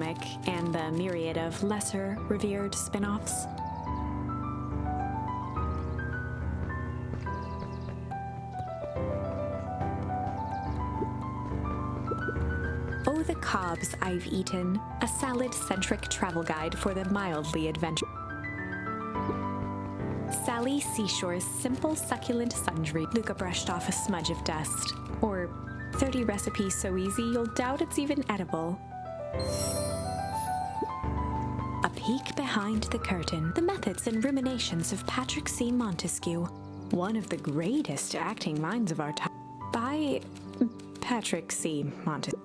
and the myriad of lesser revered spin-offs. Oh, the cobs I've eaten, a salad-centric travel guide for the mildly adventurous. Sally Seashore's simple, succulent sundry. Luca brushed off a smudge of dust. Or 30 recipes so easy you'll doubt it's even edible. A peek behind the curtain, the methods and ruminations of Patrick C. Montesquieu, one of the greatest acting minds of our time, by Patrick C. Montesquieu.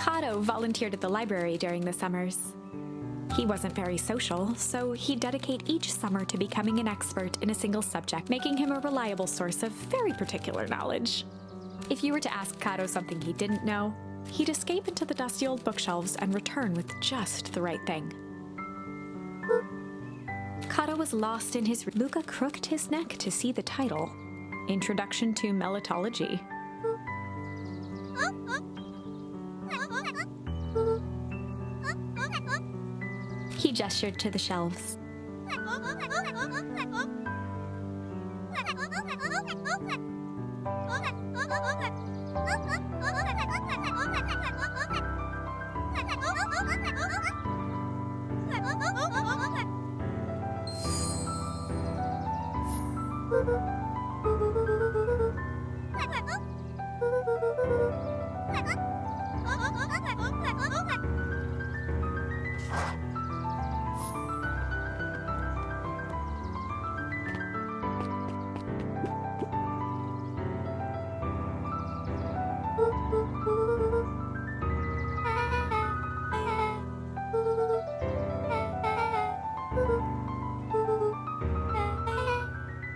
Kato volunteered at the library during the summers. He wasn't very social, so he'd dedicate each summer to becoming an expert in a single subject, making him a reliable source of very particular knowledge. If you were to ask Kato something he didn't know, he'd escape into the dusty old bookshelves and return with just the right thing. Kato was lost in his... Luca crooked his neck to see the title, Introduction to Melitology. He gestured to the shelves.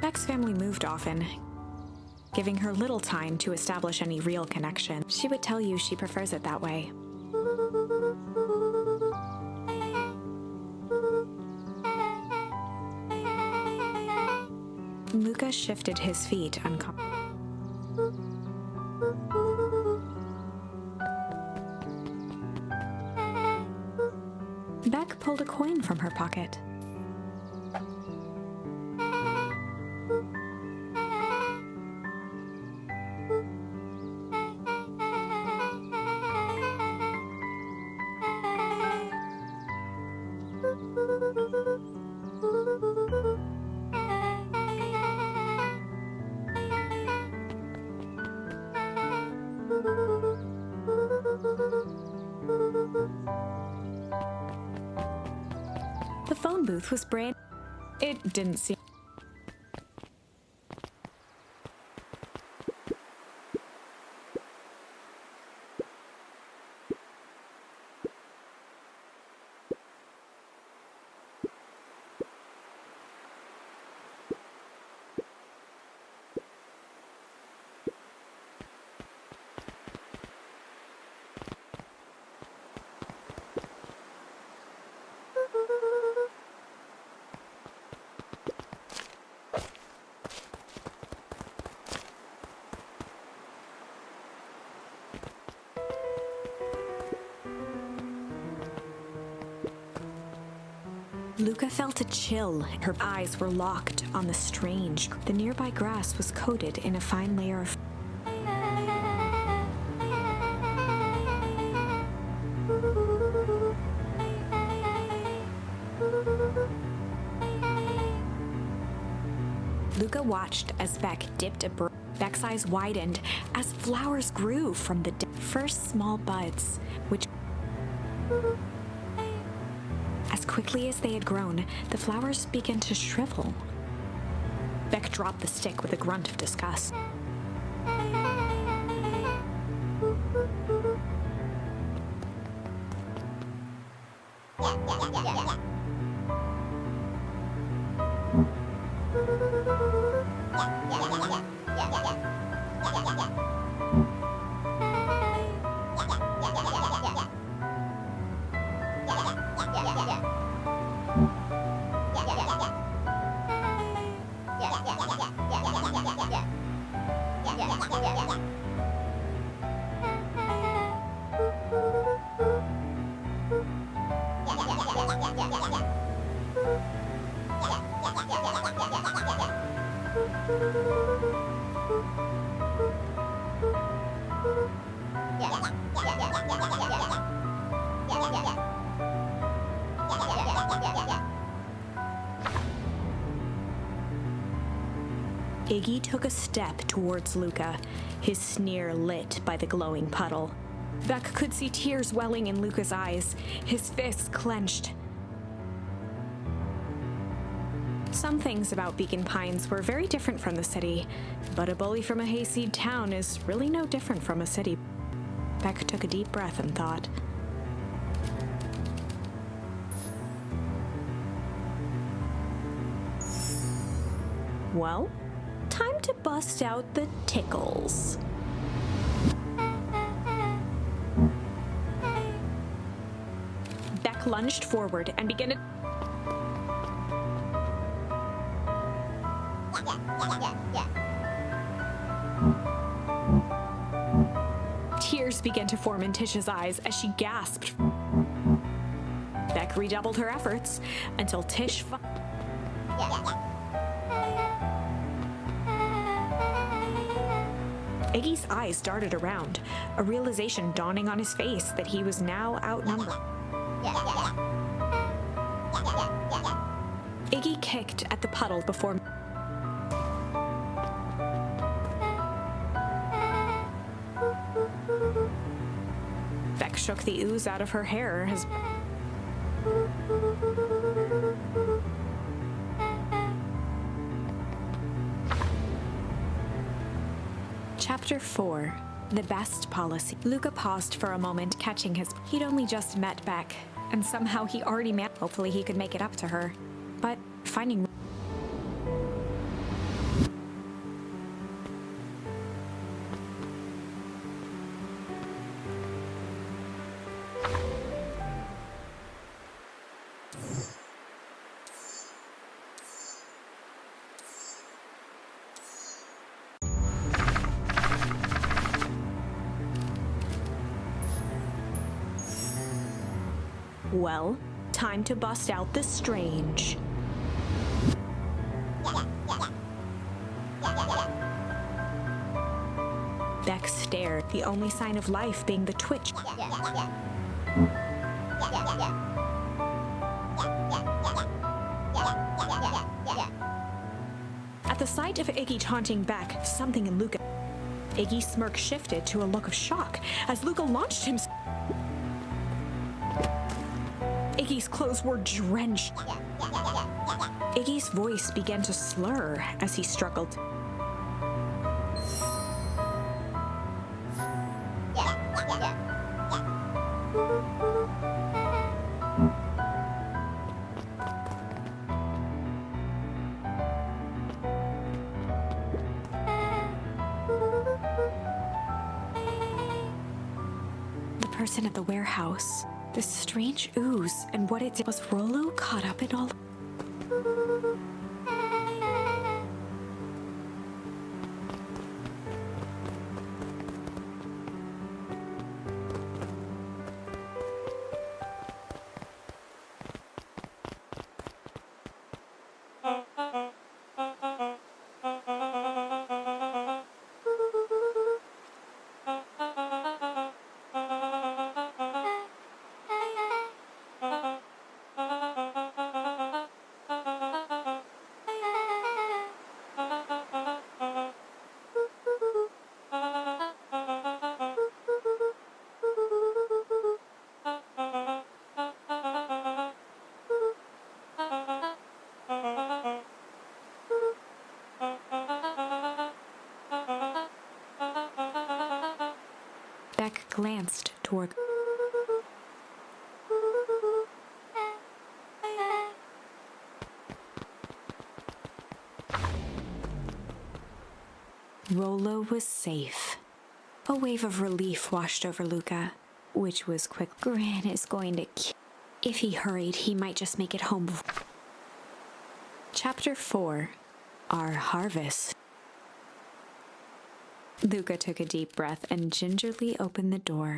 Beck's family moved often, giving her little time to establish any real connection. She would tell you she prefers it that way. Luca shifted his feet uncomfortably. Beck pulled a coin from her pocket. The phone booth was brand. It didn't seem. Luca felt a chill. Her eyes were locked on the strange. The nearby grass was coated in a fine layer of... Luca watched as Beck dipped a broom. Beck's eyes widened as flowers grew from the first small buds, which... As quickly as they had grown, the flowers began to shrivel. Beck dropped the stick with a grunt of disgust. Iggy took a step towards Luca, his sneer lit by the glowing puddle. Beck could see tears welling in Luca's eyes, his fists clenched. Some things about Beacon Pines were very different from the city, but a bully from a hayseed town is really no different from a city. Beck took a deep breath and thought. Well, time to bust out the tickles. Beck lunged forward and began to... Tears began to form in Tish's eyes as she gasped. Beck redoubled her efforts until Tish... Iggy's eyes darted around, a realization dawning on his face that he was now outnumbered. Iggy kicked at the puddle before... Beck shook the ooze out of her hair as... Chapter 4. The Best Policy. Luca paused for a moment, catching his... He'd only just met Beck, and somehow he already met... Hopefully he could make it up to her. But finding... Well, time to bust out the strange. Beck stared, the only sign of life being the twitch. At the sight of Iggy taunting Beck, something in Luca... Iggy's smirk shifted to a look of shock as Luca launched himself. Iggy's clothes were drenched. Iggy's voice began to slur as he struggled. The person at the warehouse. This strange ooze and what it did. Was Rollo caught up in all? Beck glanced toward... Rollo was safe. A wave of relief washed over Luca, which was quick. Gran is going to kill... If he hurried, he might just make it home before... Chapter 4. Our Harvest. Luca took a deep breath and gingerly opened the door.